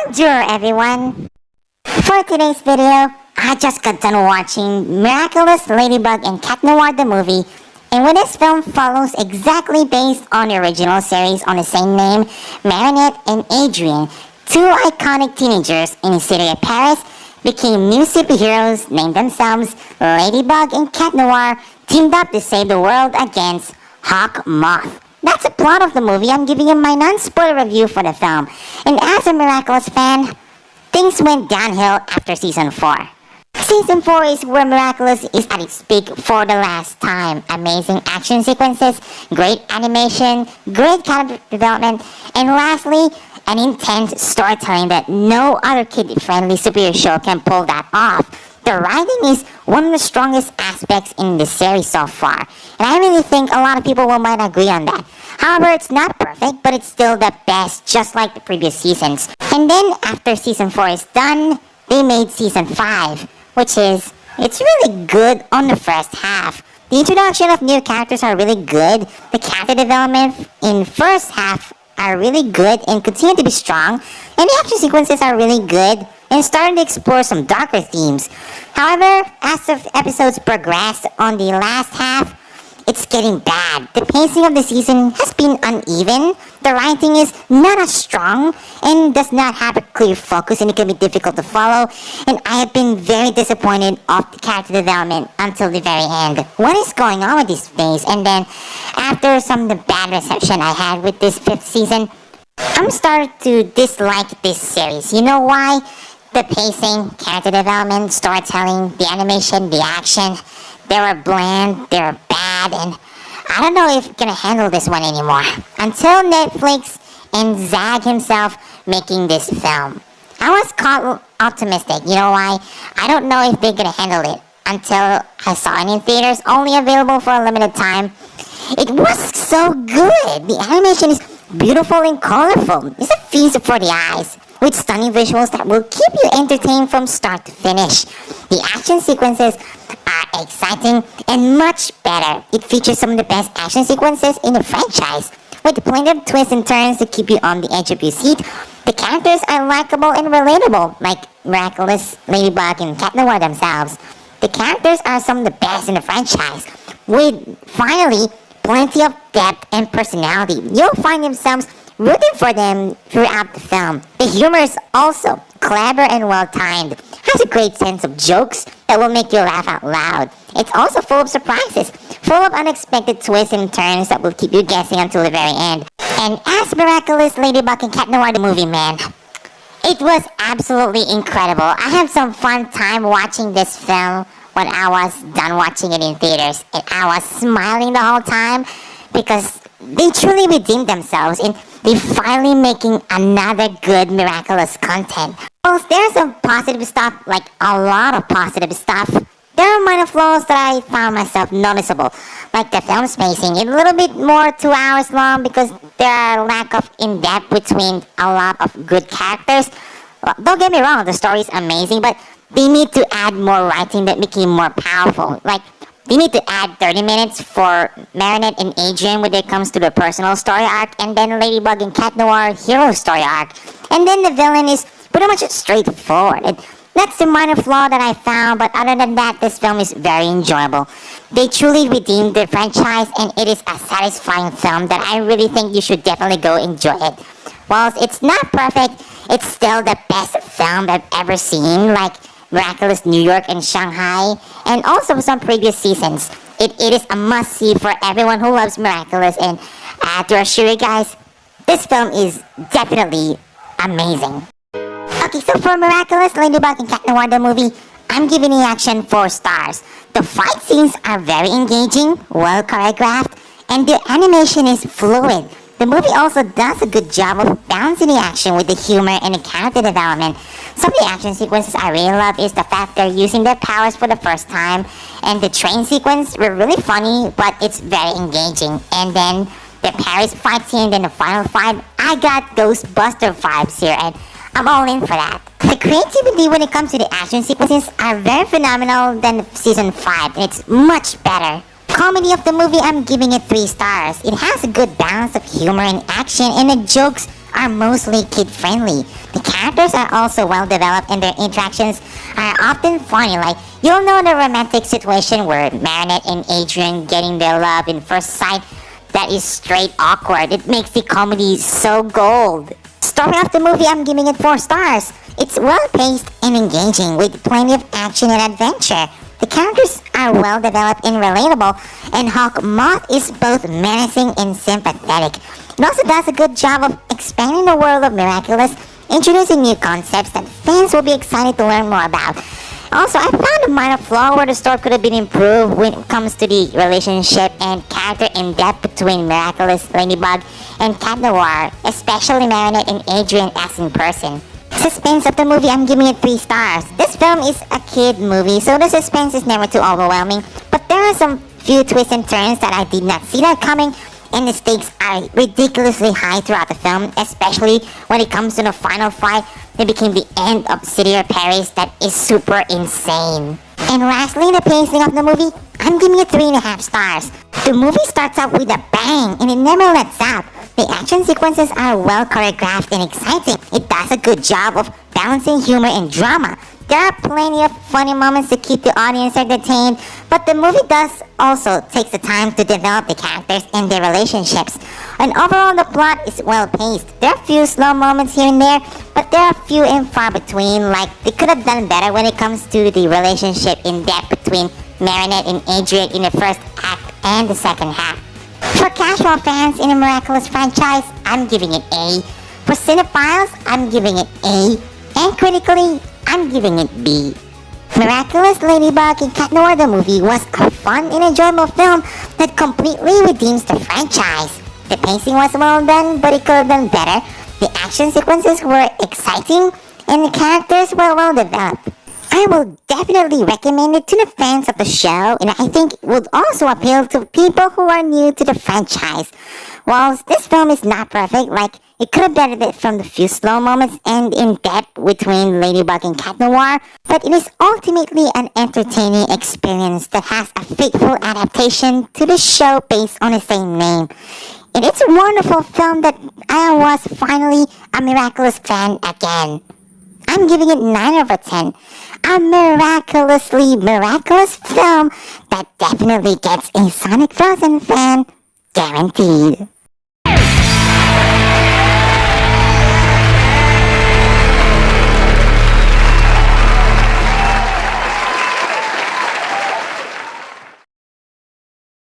Bonjour everyone! For today's video, I just got done watching Miraculous, Ladybug, and Cat Noir the movie, and when this film follows exactly based on the original series on the same name, Marinette and Adrian, two iconic teenagers in the city of Paris, became new superheroes named themselves Ladybug and Cat Noir, teamed up to save the world against Hawk Moth. That's the plot of the movie. I'm giving you my non-spoiler review for the film. And as a Miraculous fan, things went downhill after Season 4. Season 4 is where Miraculous is at its peak for the last time. Amazing action sequences, great animation, great character development, and lastly, an intense storytelling that no other kid-friendly superhero show can pull that off. The writing is one of the strongest aspects in the series so far, and I really think a lot of people might agree on that. However, it's not perfect, but it's still the best, just like the previous seasons. And then, after Season 4 is done, they made Season 5, which is, it's really good on the first half. The introduction of new characters are really good, the character development in first half are really good and continue to be strong, and the action sequences are really good and starting to explore some darker themes. However, as the episodes progress on the last half, it's getting bad. The pacing of the season has been uneven, the writing is not as strong, and does not have a clear focus, and it can be difficult to follow, and I have been very disappointed of the character development until the very end. What is going on with this phase? And then, after some of the bad reception I had with this 5th season, I'm starting to dislike this series. You know why? The pacing, character development, storytelling, the animation, the action, they were bland, they were bad, and I don't know if I'm gonna handle this one anymore. Until Netflix and Zag himself making this film. I was caught optimistic, you know why? I don't know if they're gonna handle it until I saw it in theaters, only available for a limited time. It was so good! The animation is beautiful and colorful. It's a feast for the eyes, with stunning visuals that will keep you entertained from start to finish. The action sequences are exciting and much better. It features some of the best action sequences in the franchise, with plenty of twists and turns to keep you on the edge of your seat. The characters are likable and relatable, like Miraculous, Ladybug, and Cat Noir themselves. The characters are some of the best in the franchise, with finally plenty of depth and personality. You'll find themselves rooting for them throughout the film. The humor is also clever and well-timed. Has a great sense of jokes that will make you laugh out loud. It's also full of surprises, full of unexpected twists and turns that will keep you guessing until the very end. And as Miraculous, Ladybug, and Cat Noir the movie, man, it was absolutely incredible. I had some fun time watching this film when I was done watching it in theaters, and I was smiling the whole time because they truly redeemed themselves and they're finally making another good Miraculous content. Well, there's some positive stuff, like a lot of positive stuff. There are minor flaws that I found myself noticeable, like the film spacing. It's a little bit more 2 hours long because there are lack of in-depth between a lot of good characters. Well, don't get me wrong, the story is amazing, but they need to add more writing that became more powerful. Like, they need to add 30 minutes for Marinette and Adrian when it comes to the personal story arc, and then Ladybug and Cat Noir hero story arc. And then the villain is pretty much straightforward. That's the minor flaw that I found, but other than that, this film is very enjoyable. They truly redeemed the franchise, and it is a satisfying film that I really think you should definitely go enjoy it. Whilst it's not perfect, it's still the best film I've ever seen, like Miraculous New York and Shanghai, and also some previous seasons. It is a must-see for everyone who loves Miraculous, and to assure you guys, this film is definitely amazing. Okay, so for Miraculous, Ladybug, and Cat Noir the movie, I'm giving the action 4 stars. The fight scenes are very engaging, well choreographed, and the animation is fluid. The movie also does a good job of balancing the action with the humor and the character development. Some of the action sequences I really love is the fact they're using their powers for the first time, and the train sequence were really funny, but it's very engaging. And then the Paris fight scene, then the final fight, I got Ghostbuster vibes here, and I'm all in for that. The creativity when it comes to the action sequences are very phenomenal than Season 5, and it's much better. Comedy of the movie, I'm giving it 3 stars. It has a good balance of humor and action, and the jokes are mostly kid-friendly. The characters are also well developed and their interactions are often funny. Like, you'll know the romantic situation where Marinette and Adrian getting their love in first sight. That is straight awkward. It makes the comedy so gold. Story of the movie, I'm giving it 4 stars. It's well paced and engaging with plenty of action and adventure. The characters are well developed and relatable, and Hawk Moth is both menacing and sympathetic. It also does a good job of expanding the world of Miraculous, introducing new concepts that fans will be excited to learn more about. Also, I found a minor flaw where the story could have been improved when it comes to the relationship and character in-depth between Miraculous, Ladybug, and Cat Noir, especially Marinette and Adrian as in person. Suspense of the movie, I'm giving it 3 stars. This film is a kid movie, so the suspense is never too overwhelming, but there are some few twists and turns that I did not see that coming, and the stakes are ridiculously high throughout the film, especially when it comes to the final fight that became the end of City of Paris. That is super insane. And lastly, the pacing of the movie, I'm giving it 3.5 stars. The movie starts out with a bang and it never lets up. The action sequences are well choreographed and exciting. It does a good job of balancing humor and drama. There are plenty of funny moments to keep the audience entertained, but the movie does also take the time to develop the characters and their relationships. And overall, the plot is well paced. There are a few slow moments here and there, but there are few and far between. Like, they could have done better when it comes to the relationship in depth between Marinette and Adrian in the first act and the second half. For casual fans in the Miraculous franchise, I'm giving it A. For cinephiles, I'm giving it A. And critically, I'm giving it B. Miraculous, Ladybug, and Cat Noir the movie was a fun and enjoyable film that completely redeems the franchise. The pacing was well done, but it could have done better. The action sequences were exciting, and the characters were well developed. I will definitely recommend it to the fans of the show, and I think it would also appeal to people who are new to the franchise. Whilst this film is not perfect, like, it could have benefited from the few slow moments and in depth between Ladybug and Cat Noir, but it is ultimately an entertaining experience that has a faithful adaptation to the show based on the same name. And it's a wonderful film that I was finally a Miraculous fan again. I'm giving it 9 over 10. A miraculously miraculous film that definitely gets a Sonic Frozen fan guaranteed.